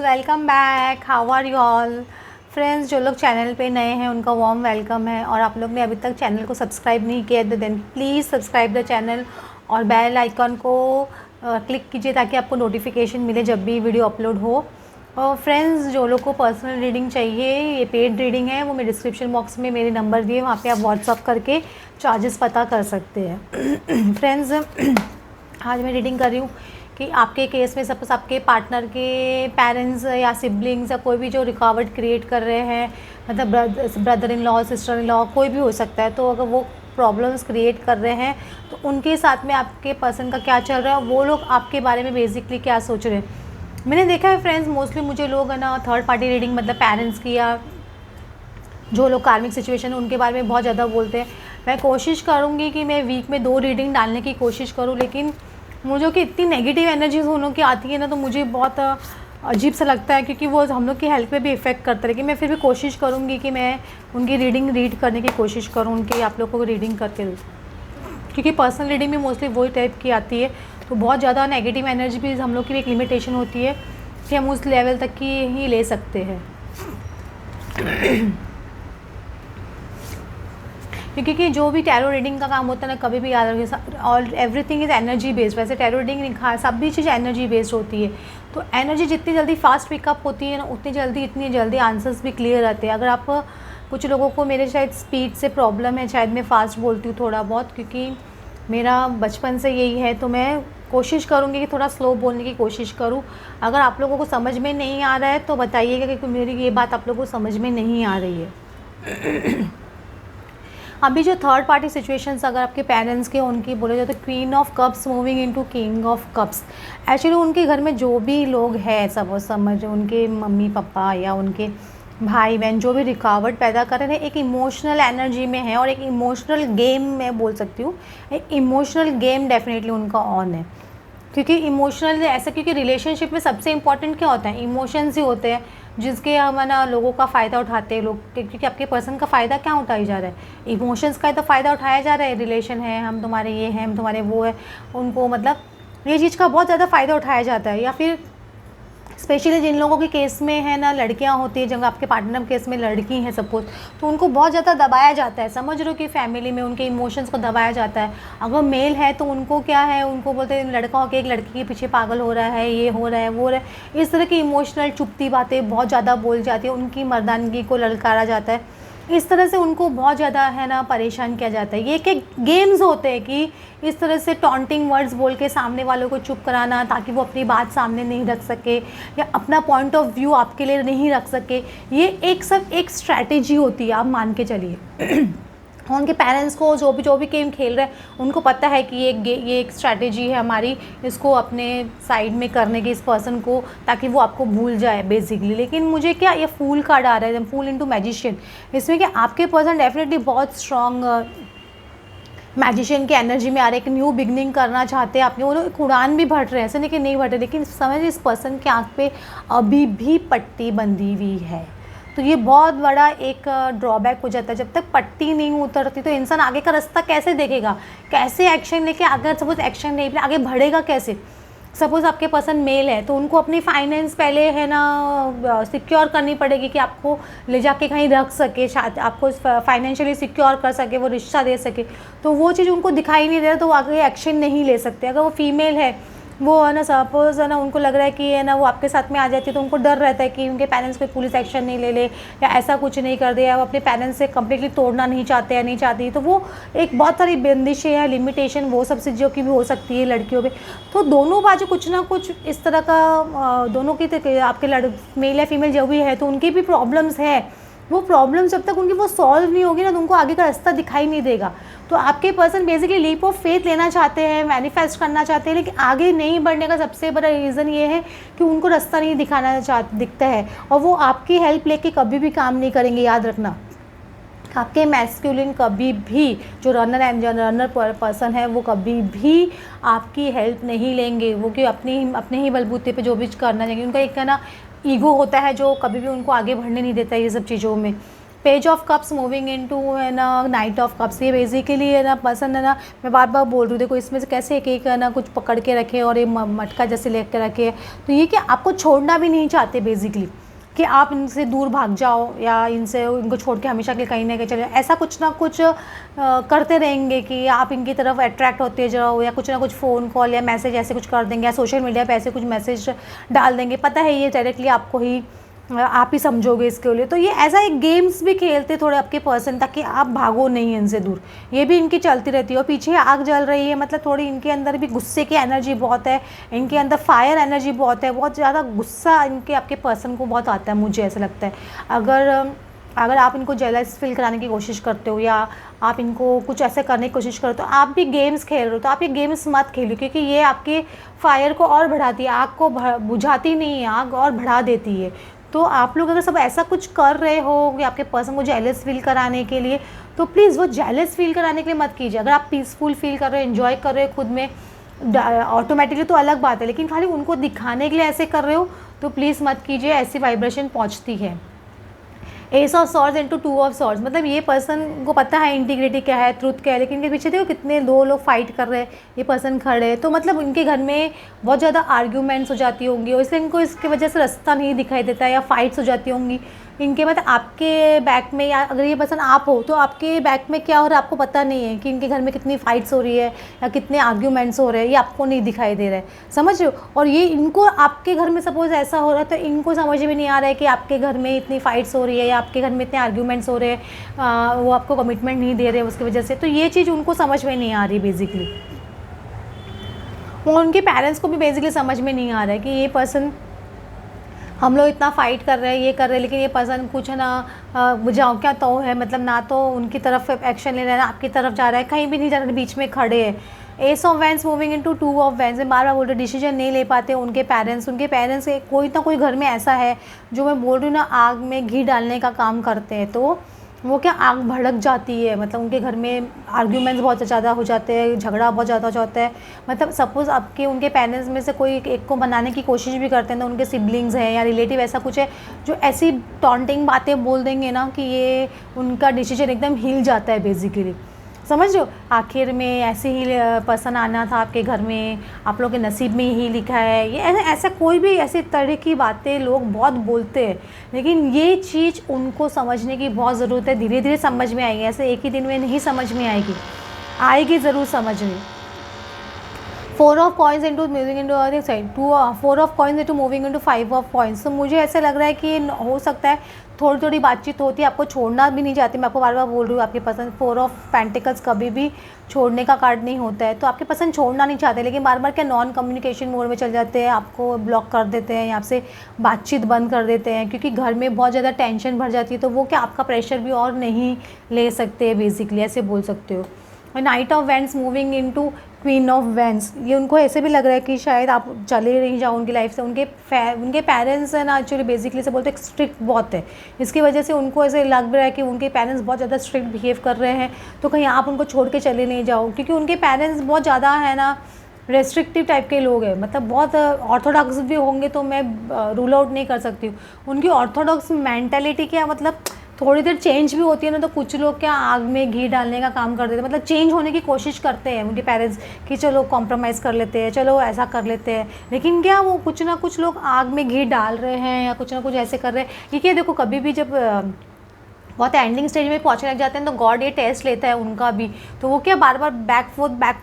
Welcome back. How are you all friends. जो लोग channel पे नए हैं उनका वार्म वेलकम है, और आप लोग ने अभी तक चैनल को सब्सक्राइब नहीं किया तो then please subscribe the channel और बेल आइकन को क्लिक कीजिए ताकि आपको नोटिफिकेशन मिले जब भी वीडियो अपलोड हो। और फ्रेंड्स, जो लोग को पर्सनल रीडिंग चाहिए, ये पेड रीडिंग है, वो मैं डिस्क्रिप्शन बॉक्स में मेरे नंबर दिए, वहाँ पे आप व्हाट्सअप करके चार्जेस पता कर सकते हैं। फ्रेंड्स, आज मैं रीडिंग कर रही हूँ कि आपके केस में सपोज आपके पार्टनर के पेरेंट्स या सिबलिंग्स या कोई भी जो रुकावट क्रिएट कर रहे हैं, मतलब brother in law, sister in law, कोई भी हो सकता है। तो अगर वो प्रॉब्लम्स क्रिएट कर रहे हैं तो उनके साथ में आपके पर्सन का क्या चल रहा है, वो लोग आपके बारे में बेसिकली क्या सोच रहे हैं। मैंने देखा है फ्रेंड्स, मोस्टली मुझे लोग है ना थर्ड पार्टी रीडिंग, मतलब पेरेंट्स की या जो लोग कार्मिक सिचुएशन है उनके बारे में बहुत ज़्यादा बोलते हैं। मैं कोशिश करूँगी कि मैं वीक में 2 रीडिंग डालने की कोशिश करूँ, लेकिन मुझे कि इतनी नेगेटिव एनर्जीज उन लोग की आती है ना, तो मुझे बहुत अजीब सा लगता है, क्योंकि वो हम लोग की हेल्थ पे भी इफ़ेक्ट करता है। लेकिन मैं फिर भी कोशिश करूँगी कि मैं उनकी रीडिंग रीड करने की कोशिश करूँ, उनकी आप लोगों को रीडिंग करके दूँ, क्योंकि पर्सनल रीडिंग में मोस्टली वही टाइप की आती है। तो बहुत ज़्यादा नेगेटिव एनर्जी भी हम लोग की एक लिमिटेशन होती है कि हम उस लेवल तक की ही ले सकते हैं। क्योंकि जो भी टैरो रीडिंग का काम होता है ना, कभी भी याद रखिए, और एवरीथिंग इज़ एनर्जी बेस्ड। वैसे टैरो रीडिंग नहीं, सब भी चीज़ एनर्जी बेस्ड होती है। तो एनर्जी जितनी जल्दी फास्ट पिकअप होती है ना, इतनी जल्दी आंसर्स भी क्लियर आते हैं। अगर आप, कुछ लोगों को मेरे शायद स्पीड से प्रॉब्लम है, शायद मैं फ़ास्ट बोलती हूँ थोड़ा बहुत, क्योंकि मेरा बचपन से यही है। तो मैं कोशिश करूँगी कि थोड़ा स्लो बोलने की कोशिश करूँ। अगर आप लोगों को समझ में नहीं आ रहा है तो बताइएगा, क्योंकि मेरी ये बात आप लोगों को समझ में नहीं आ रही है। अभी जो थर्ड पार्टी सिचुएशंस अगर आपके पेरेंट्स के, उनकी बोले जाए तो queen of cups moving into king of cups. Actually उनके घर में जो भी लोग हैं, सब समझ, उनके मम्मी पापा या उनके भाई बहन जो भी रुकावट पैदा कर रहे हैं, एक इमोशनल एनर्जी में है और एक इमोशनल गेम में बोल सकती हूँ, एक इमोशनल गेम डेफिनेटली उनका ऑन है। क्योंकि इमोशनल ऐसा, क्योंकि रिलेशनशिप में सबसे इम्पॉर्टेंट क्या होता है, इमोशंस ही होते हैं, जिसके हम ना लोगों का फ़ायदा उठाते हैं लोग। क्योंकि आपके पर्सन का फ़ायदा क्या उठाया जा रहा है, इमोशंस का तो फ़ायदा उठाया जा रहा है। रिलेशन है, हम तुम्हारे ये हैं, हम तुम्हारे वो है, उनको मतलब ये चीज़ का बहुत ज़्यादा फ़ायदा उठाया जाता है। या फिर स्पेशली जिन लोगों के केस में है ना लड़कियां होती है, जब आपके पार्टनर केस में लड़की हैं सपोज, तो उनको बहुत ज़्यादा दबाया जाता है। समझ रहे हो कि फैमिली में उनके इमोशंस को दबाया जाता है। अगर मेल है तो उनको क्या है, उनको बोलते हैं लड़का होकर एक लड़की के पीछे पागल हो रहा है, ये हो रहा है, वो हो रहा है। इस तरह की इमोशनल चुपती बातें बहुत ज़्यादा बोल जाती है, उनकी मर्दानगी को ललकारा जाता है। इस तरह से उनको बहुत ज़्यादा है ना परेशान किया जाता है। ये एक गेम्स होते हैं कि इस तरह से टॉन्टिंग वर्ड्स बोल के सामने वालों को चुप कराना, ताकि वो अपनी बात सामने नहीं रख सके या अपना पॉइंट ऑफ व्यू आपके लिए नहीं रख सके। ये एक सब एक स्ट्रैटेजी होती है, आप मान के चलिए। उनके पेरेंट्स को जो भी गेम खेल रहे हैं, उनको पता है कि ये एक स्ट्रैटेजी है हमारी, इसको अपने साइड में करने की, इस पर्सन को, ताकि वो आपको भूल जाए बेसिकली। लेकिन मुझे क्या, ये फूल कार्ड आ रहा है, फूल इनटू मैजिशियन। इसमें क्या आपके पर्सन डेफिनेटली बहुत स्ट्रॉन्ग मैजिशियन की एनर्जी में आ रहे हैं, एक न्यू बिगनिंग करना चाहते हैं। आपने वो लोग उड़ान भी भट रहे हैं, ऐसे नहीं कि नहीं भट रहे, लेकिन समझ इस पर्सन की आँख पे अभी भी पट्टी बंधी हुई है। तो ये बहुत बड़ा एक ड्रॉबैक हो जाता है। जब तक पट्टी नहीं उतरती तो इंसान आगे का रास्ता कैसे देखेगा, कैसे एक्शन लेके, अगर सपोज एक्शन नहीं ले आगे बढ़ेगा कैसे। सपोज़ आपके पर्सन मेल है तो उनको अपनी फाइनेंस पहले है ना सिक्योर करनी पड़ेगी कि आपको ले जाके कहीं रख सके, शायद आपको फाइनेंशियली सिक्योर कर सके, वो रिश्ता दे सके। तो वो चीज़ उनको दिखाई नहीं दे रहा, तो वो आगे एक्शन नहीं ले सकते। अगर वो फीमेल है, वो है ना सपोज़ है ना उनको लग रहा है कि है ना वो आपके साथ में आ जाती है, तो उनको डर रहता है कि उनके पेरेंट्स कोई पुलिस एक्शन नहीं ले ले या ऐसा कुछ नहीं कर दे, या वो अपने पेरेंट्स से कम्प्लीटली तोड़ना नहीं चाहते या नहीं चाहती। तो वो एक बहुत सारी बंदिशें हैं, लिमिटेशन वो सब चीज़ों की भी हो सकती है लड़कियों पे। तो दोनों बाजू कुछ ना कुछ इस तरह का दोनों की, आपके मेल या फीमेल जो भी है, तो उनकी भी प्रॉब्लम्स है। वो प्रॉब्लम जब तक उनकी वो सॉल्व नहीं होगी ना, तो उनको आगे का रास्ता दिखाई नहीं देगा। तो आपके person basically leap of faith लेना चाहते हैं, मैनिफेस्ट करना चाहते हैं, लेकिन आगे नहीं बढ़ने का सबसे बड़ा रीज़न ये है कि उनको रास्ता नहीं दिखता है। और वो आपकी हेल्प लेके कभी भी काम नहीं करेंगे। याद रखना, आपके मैस्कुलिन कभी भी, जो रनर पर्सन है, वो कभी भी आपकी हेल्प नहीं लेंगे। वो कि अपने ही बलबूते पे जो भी करना चाहिए, उनका एक है ना ईगो होता है जो कभी भी उनको आगे बढ़ने नहीं देता ये सब चीज़ों में। Page of cups moving into है ना नाइट ऑफ कप्स, ये बेसिकली है ना पर्सन है ना, मैं बार बार बोल रही हूँ, देखो इसमें से कैसे एक एक है ना कुछ पकड़ के रखे और ये मटका जैसे लेकर रखे, तो ये कि आपको छोड़ना भी नहीं चाहते बेसिकली, कि आप इनसे दूर भाग जाओ या इनको छोड़ के हमेशा के कहीं ना कहीं चले जाओ, ऐसा कुछ ना कुछ करते रहेंगे कि आप इनकी तरफ अट्रैक्ट होते जाओ, या कुछ ना कुछ फ़ोन कॉल या मैसेज ऐसे कुछ कर देंगे, या सोशल मीडिया पे ऐसे कुछ मैसेज डाल देंगे, पता है ये डायरेक्टली आपको ही, आप ही समझोगे इसके लिए। तो ये ऐसा एक गेम्स भी खेलते थोड़े आपके पर्सन, ताकि आप भागो नहीं इनसे दूर, ये भी इनकी चलती रहती है। और पीछे आग जल रही है, मतलब थोड़ी इनके अंदर भी गुस्से की एनर्जी बहुत है, इनके अंदर फायर एनर्जी बहुत है, बहुत ज़्यादा गुस्सा इनके आपके पर्सन को बहुत आता है, मुझे ऐसा लगता है। अगर आप इनको जेलस फील कराने की कोशिश करते हो, या आप इनको कुछ ऐसे करने की कोशिश करते हो, आप भी गेम्स खेल रहे हो, तो आप ये गेम्स मत खेलो, क्योंकि ये आपके फायर को और बढ़ाती है, आग को बुझाती नहीं है, आग और बढ़ा देती है। तो आप लोग अगर सब ऐसा कुछ कर रहे हो कि आपके पर्सन को जेलस फील कराने के लिए, तो प्लीज़ वो जेलस फील कराने के लिए मत कीजिए। अगर आप पीसफुल फील कर रहे हो, एंजॉय कर रहे हो खुद में, ऑटोमेटिकली तो अलग बात है, लेकिन खाली उनको दिखाने के लिए ऐसे कर रहे हो तो प्लीज़ मत कीजिए, ऐसी वाइब्रेशन पहुंचती है। S of swords into two of swords, मतलब ये पर्सन को पता है इंटीग्रिटी क्या है, ट्रुथ क्या है, लेकिन इनके पीछे देखो कितने दो लोग फाइट कर रहे हैं, ये पर्सन खड़े हैं, तो मतलब इनके घर में बहुत ज़्यादा आर्ग्यूमेंट्स हो जाती होंगी, और इसलिए इनको इसकी वजह से रास्ता नहीं दिखाई देता है, या फाइट्स हो जाती होंगी इनके, मतलब आपके बैक में, या अगर ये पर्सन आप हो तो आपके बैक में क्या हो रहा है आपको पता नहीं है, कि इनके घर में कितनी फाइट्स हो रही है या कितने आर्ग्यूमेंट्स हो रहे हैं, ये आपको नहीं दिखाई दे रहा है, समझ रहे हो। और ये इनको आपके घर में सपोज ऐसा हो रहा है, तो इनको समझ में नहीं आ रहा है कि आपके घर में इतनी फाइट्स हो रही है, या आपके घर में इतने आर्ग्यूमेंट्स हो रहे हैं, वो आपको कमिटमेंट नहीं दे रहे उसकी वजह से, तो ये चीज़ उनको समझ में नहीं आ रही बेसिकली। और उनके पेरेंट्स को भी बेसिकली समझ में नहीं आ रहा है कि ये पर्सन, हम लोग इतना फाइट कर रहे हैं, ये कर रहे हैं, लेकिन ये पर्सन कुछ ना बुझाओ क्या तो है, मतलब ना तो उनकी तरफ एक्शन ले रहा है, ना आपकी तरफ जा रहा है, कहीं भी नहीं जा रहा है, बीच में खड़े हैं। Ace of wands moving into two of wands, बार बार बोल रहे डिसीजन नहीं ले पाते उनके पेरेंट्स कोई ना कोई घर में ऐसा है, जो मैं बोल रही हूँ ना, आग में घी डालने का काम करते हैं, तो वो क्या आग भड़क जाती है, मतलब उनके घर में आर्ग्यूमेंट्स बहुत ज़्यादा हो जाते हैं, झगड़ा बहुत ज़्यादा हो जाता है। मतलब सपोज़ आपके उनके पेरेंट्स में से कोई एक को बनाने की कोशिश भी करते हैं, तो उनके सिबलिंग्स हैं या रिलेटिव ऐसा कुछ है जो ऐसी टॉन्टिंग बातें बोल देंगे ना कि ये उनका डिसीजन एकदम हिल जाता है बेसिकली, समझ रहे हो। आखिर में ऐसे ही पर्सन आना था आपके घर में, आप लोग के नसीब में यही लिखा है, ये ऐसा कोई भी ऐसी तरह की बातें लोग बहुत बोलते हैं, लेकिन ये चीज़ उनको समझने की बहुत ज़रूरत है, धीरे धीरे समझ में आएगी, ऐसे एक ही दिन में नहीं समझ में आएगी ज़रूर समझ में। Four of coins into moving into other side, four of coins into moving into five of coins, तो मुझे ऐसा लग रहा है कि हो सकता है थोड़ी थोड़ी बातचीत होती है, आपको छोड़ना भी नहीं चाहती, मैं आपको बार बार बोल रही हूँ, आपके पसंद फोर ऑफ पेंटिकल्स कभी भी छोड़ने का कार्ड नहीं होता है, तो आपके पसंद छोड़ना नहीं चाहते, लेकिन बार बार क्या नॉन कम्युनिकेशन मोड में चल जाते हैं, आपको ब्लॉक कर देते हैं, आपसे बातचीत बंद कर देते हैं, क्योंकि घर में बहुत ज़्यादा टेंशन भर जाती है, तो वो क्या आपका प्रेशर भी और नहीं ले सकते बेसिकली, ऐसे बोल सकते हो। Night of wands moving into queen of vents, ये उनको ऐसे भी लग रहा है कि शायद आप चले नहीं जाओ उनकी लाइफ से, उनके पेरेंट्स है ना, एक्चुअली बेसिकली से बोलते हैं स्ट्रिक्ट बहुत है, इसकी वजह से उनको ऐसे लग रहा है कि उनके पेरेंट्स बहुत ज़्यादा स्ट्रिक्ट बिहेव कर रहे हैं, तो कहीं आप उनको छोड़ के चले नहीं जाओ, क्योंकि उनके पेरेंट्स बहुत ज़्यादा है ना रेस्ट्रिक्टिव टाइप के लोग हैं, मतलब बहुत ऑर्थोडॉक्स भी होंगे, तो मैं रूल आउट नहीं कर सकती हूँ। उनकी ऑर्थोडॉक्स मैंटेलिटी क्या, मतलब थोड़ी देर चेंज भी होती है ना, तो कुछ लोग क्या आग में घी डालने का काम कर देते हैं, मतलब चेंज होने की कोशिश करते हैं उनके पेरेंट्स कि चलो कॉम्प्रोमाइज़ कर लेते हैं, चलो ऐसा कर लेते हैं, लेकिन क्या वो कुछ ना कुछ लोग आग में घी डाल रहे हैं या कुछ ना कुछ ऐसे कर रहे हैं। क्योंकि देखो कभी भी जब बहुत एंडिंग स्टेज में पहुंचने लग जाते हैं, तो गॉड ये टेस्ट लेता है उनका भी, तो वो क्या बार बार बैक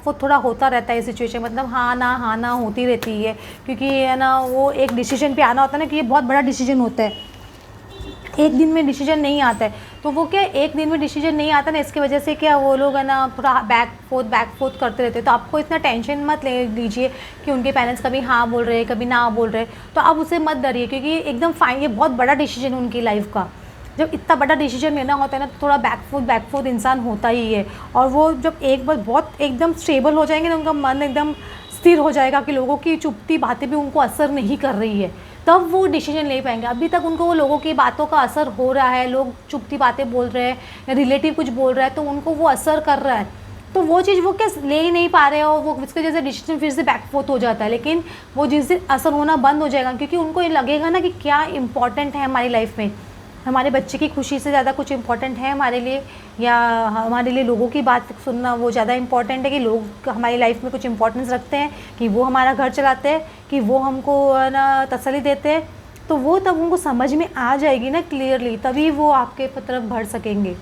फोर्थ थोड़ा होता रहता है सिचुएशन, मतलब हाँ ना होती रहती है, क्योंकि है ना वो एक डिसीजन पे आना होता है ना, कि ये बहुत बड़ा डिसीजन होता है, एक दिन में डिसीजन नहीं आता है, तो वो क्या एक दिन में डिसीजन नहीं आता ना, इसकी वजह से क्या वो लोग है ना थोड़ा बैक फोर्थ करते रहते हैं। तो आपको इतना टेंशन मत ले लीजिए कि उनके पेरेंट्स कभी हाँ बोल रहे हैं कभी ना बोल रहे, तो आप उसे मत डरिए, क्योंकि एकदम फाइन, ये बहुत बड़ा डिसीजन है उनकी लाइफ का। जब इतना बड़ा डिसीजन लेना होता है ना, तो थोड़ा बैक फोर्थ इंसान होता ही है, और वो जब एक बार बहुत एकदम स्टेबल हो जाएंगे ना, उनका मन एकदम स्थिर हो जाएगा कि लोगों की चुपती बातें भी उनको असर नहीं कर रही है, तब वो डिसीजन ले पाएंगे। अभी तक उनको वो लोगों की बातों का असर हो रहा है, लोग चुपती बातें बोल रहे हैं या रिलेटिव कुछ बोल रहा है, तो उनको वो असर कर रहा है, तो वो चीज़ वो क्या ले ही नहीं पा रहे हो, वो इसके जैसे डिसीजन फिर से बैकफोर्थ हो जाता है। लेकिन वो जिस दिन असर होना बंद हो जाएगा, क्योंकि उनको ये लगेगा ना कि क्या इंपॉर्टेंट है हमारी लाइफ में, हमारे बच्चे की खुशी से ज़्यादा कुछ इम्पोर्टेंट है हमारे लिए, या हमारे लिए लोगों की बात सुनना वो ज़्यादा इम्पोर्टेंट है कि लोग हमारी लाइफ में कुछ इम्पोर्टेंस रखते हैं, कि वो हमारा घर चलाते हैं, कि वो हमको ना तसल्ली देते हैं। तो वो तब उनको समझ में आ जाएगी ना क्लियरली, तभी वो आपके तरफ बढ़ सकेंगे।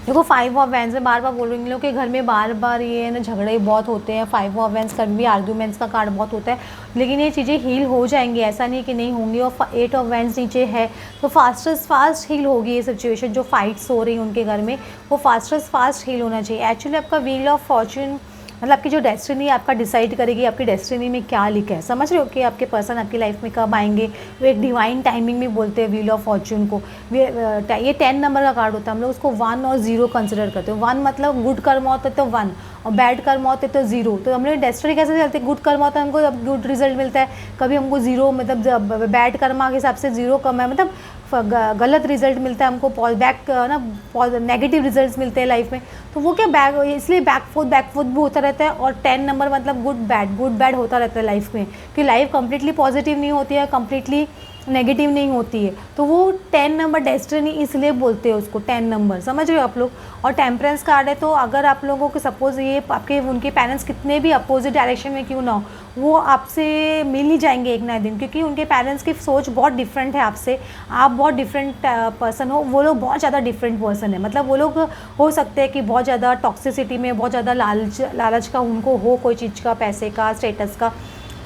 देखो 5 ऑफ वैंस में बार बार बोल रही हूँ कि घर में बार बार ये ना झगड़े बहुत होते हैं, 5 ऑफ वैंस का भी आर्ग्यूमेंट्स का कार्ड बहुत होता है, लेकिन ये चीज़ें हील हो जाएंगी, ऐसा नहीं कि नहीं होंगी। और 8 ऑफ वैंस नीचे है तो फास्ट हील होगी ये सिचुएशन। जो फाइट्स हो रही हैं उनके घर में वो फास्ट हील होना चाहिए। एक्चुअली आपका व्हील ऑफ फॉर्चून मतलब आपकी जो डेस्टिनी आपका डिसाइड करेगी आपकी डेस्टिनी में क्या लिखा है। समझ रहे हो कि आपके पर्सन आपकी लाइफ में कब आएंगे। वो एक डिवाइन टाइमिंग में बोलते हैं व्हील ऑफ फॉर्चून को। ये 10 नंबर का कार्ड होता है, हम लोग उसको 1 और 0 कंसिडर करते हैं। 1 मतलब गुड कर्म होता है तो 1, और बैड कर्म होते तो 0। तो हम लोग डेस्टिनी कैसे चलते हैं, गुड कर्म होता है हमको गुड रिजल्ट मिलता है, कभी हमको 0 मतलब बैड कर्मा के हिसाब से 0 कम है मतलब गलत रिजल्ट मिलता है हमको, बैक ना नेगेटिव रिजल्ट्स मिलते हैं लाइफ में। तो वो क्या बैक, इसलिए बैक फोर्थ भी होता रहता है। और 10 नंबर मतलब गुड बैड होता रहता है लाइफ में, कि लाइफ कम्प्लीटली पॉजिटिव नहीं होती है, कम्प्लीटली नेगेटिव नहीं होती है। तो वो 10 नंबर डेस्टिनी इसलिए बोलते हैं उसको 10 नंबर, समझ रहे हो आप लोग। और टेम्परेंस कार्ड है, तो अगर आप लोगों को सपोज ये आपके उनके पेरेंट्स कितने भी अपोजिट डायरेक्शन में क्यों ना हो, वो आपसे मिल ही जाएंगे एक ना दिन, क्योंकि उनके पेरेंट्स की सोच बहुत डिफरेंट है आपसे। आप बहुत डिफरेंट पर्सन हो, वो लोग बहुत ज़्यादा डिफरेंट पर्सन है। मतलब वो लोग हो सकते हैं कि बहुत ज़्यादा टॉक्सिसिटी में, बहुत ज़्यादा लालच का उनको हो, कोई चीज़ का, पैसे का, स्टेटस का,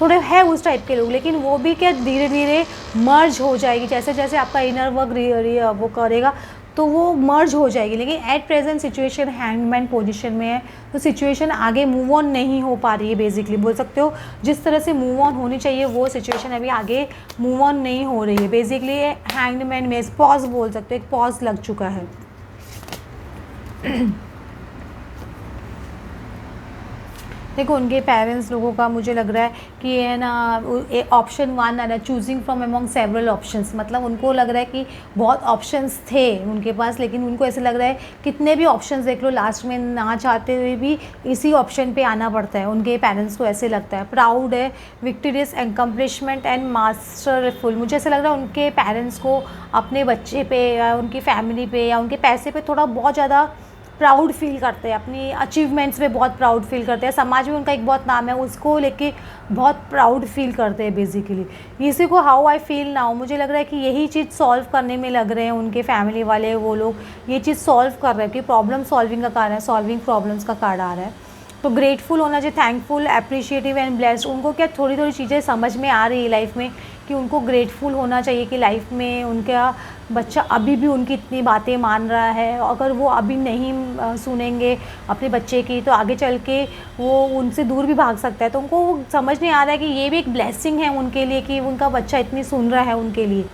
थोड़े है उस टाइप के लोग। लेकिन वो भी क्या धीरे धीरे मर्ज हो जाएगी, जैसे जैसे आपका इनर वर्क वो करेगा तो वो मर्ज हो जाएगी। लेकिन at present situation hangman position में है, तो सिचुएशन आगे मूव ऑन नहीं हो पा रही है। बेसिकली बोल सकते हो जिस तरह से मूव ऑन होनी चाहिए वो सिचुएशन अभी आगे मूव ऑन नहीं हो रही है। बेसिकली हैंगमैन में पॉज बोल सकते हो, एक पॉज लग चुका है। देखो उनके पेरेंट्स लोगों का मुझे लग रहा है कि है ना ऑप्शन 1 है ना, choosing from among several options. मतलब उनको लग रहा है कि बहुत ऑप्शंस थे उनके पास, लेकिन उनको ऐसे लग रहा है कितने भी ऑप्शंस देख लो लास्ट में ना चाहते हुए भी इसी ऑप्शन पे आना पड़ता है। उनके पेरेंट्स को ऐसे लगता है। प्राउड है, विक्टोरियस, एक्म्प्लिशमेंट एंड मास्टरफुल। मुझे ऐसा लग रहा है उनके पेरेंट्स को अपने बच्चे पे या उनकी फैमिली पे या उनके पैसे पे थोड़ा बहुत ज़्यादा प्राउड फील करते हैं, अपनी अचीवमेंट्स पे बहुत प्राउड फील करते हैं। समाज में उनका एक बहुत नाम है, उसको लेके बहुत प्राउड फील करते हैं बेसिकली। इसी को हाउ आई फील नाउ, मुझे लग रहा है कि यही चीज़ सॉल्व करने में लग रहे हैं उनके फैमिली वाले। वो लोग ये चीज़ सॉल्व कर रहे हैं कि प्रॉब्लम सॉल्विंग का कार्ड है, सॉल्विंग प्रॉब्लम्स का कार्ड आ रहा है। तो ग्रेटफुल होना चाहिए, थैंकफुल, अप्रिशिएटिव एंड ब्लेस्ड। उनको क्या थोड़ी थोड़ी चीज़ें समझ में आ रही है लाइफ में कि उनको ग्रेटफुल होना चाहिए कि लाइफ में उनका बच्चा अभी भी उनकी इतनी बातें मान रहा है। अगर वो अभी नहीं सुनेंगे अपने बच्चे की तो आगे चल के वो उनसे दूर भी भाग सकता है। तो उनको समझ नहीं आ रहा है कि ये भी एक ब्लेसिंग है उनके लिए कि उनका बच्चा इतनी सुन रहा है उनके लिए।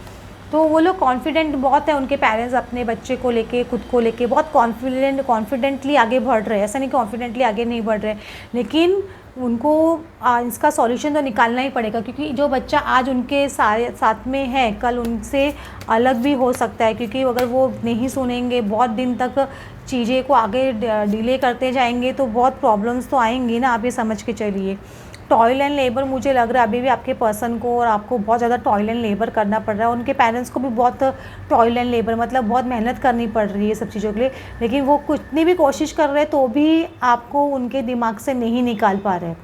तो वो लोग कॉन्फिडेंट बहुत है, उनके पेरेंट्स अपने बच्चे को लेके, खुद को लेके बहुत कॉन्फिडेंटली आगे बढ़ रहे हैं। ऐसा नहीं कॉन्फिडेंटली आगे नहीं बढ़ रहे, लेकिन उनको इसका सॉल्यूशन तो निकालना ही पड़ेगा, क्योंकि जो बच्चा आज उनके साथ में है कल उनसे अलग भी हो सकता है। क्योंकि अगर वो नहीं सुनेंगे, बहुत दिन तक चीज़ें को आगे डिले करते जाएंगे तो बहुत प्रॉब्लम्स तो आएंगी ना, आप ये समझ के चलिए। टॉयल एंड लेबर, मुझे लग रहा है अभी भी आपके पर्सन को और आपको बहुत ज़्यादा टॉयल एंड लेबर करना पड़ रहा है। उनके पेरेंट्स को भी बहुत टॉयल एंड लेबर मतलब बहुत मेहनत करनी पड़ रही है सब चीज़ों के लिए। लेकिन वो कितनी भी कोशिश कर रहे हैं तो भी आपको उनके दिमाग से नहीं निकाल पा रहे।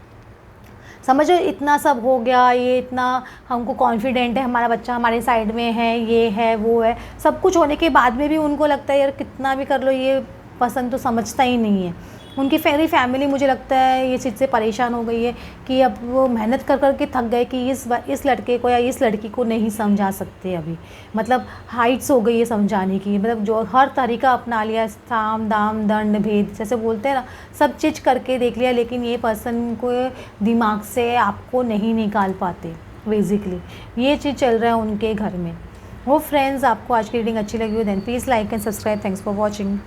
समझो इतना सब हो गया, ये इतना हमको कॉन्फिडेंट है, हमारा बच्चा हमारे साइड में है, ये है वो है, सब कुछ होने के बाद में भी उनको लगता है यार कितना भी कर लो ये पसंद तो समझता ही नहीं है। उनकी फेरी फैमिली मुझे लगता है ये चीज़ से परेशान हो गई है कि अब वो मेहनत कर कर के थक गए कि इस लड़के को या इस लड़की को नहीं समझा सकते अभी। मतलब हाइट्स हो गई है समझाने की, मतलब जो हर तरीका अपना लिया, साम दाम दंड भेद जैसे बोलते हैं ना, सब चीज़ करके देख लिया, लेकिन ये पर्सन को दिमाग से आपको नहीं निकाल पाते। बेसिकली ये चीज़ चल रहा है उनके घर में। वो फ्रेंड्स, आपको आज की रीडिंग अच्छी लगी हो then please like and subscribe. Thanks for watching.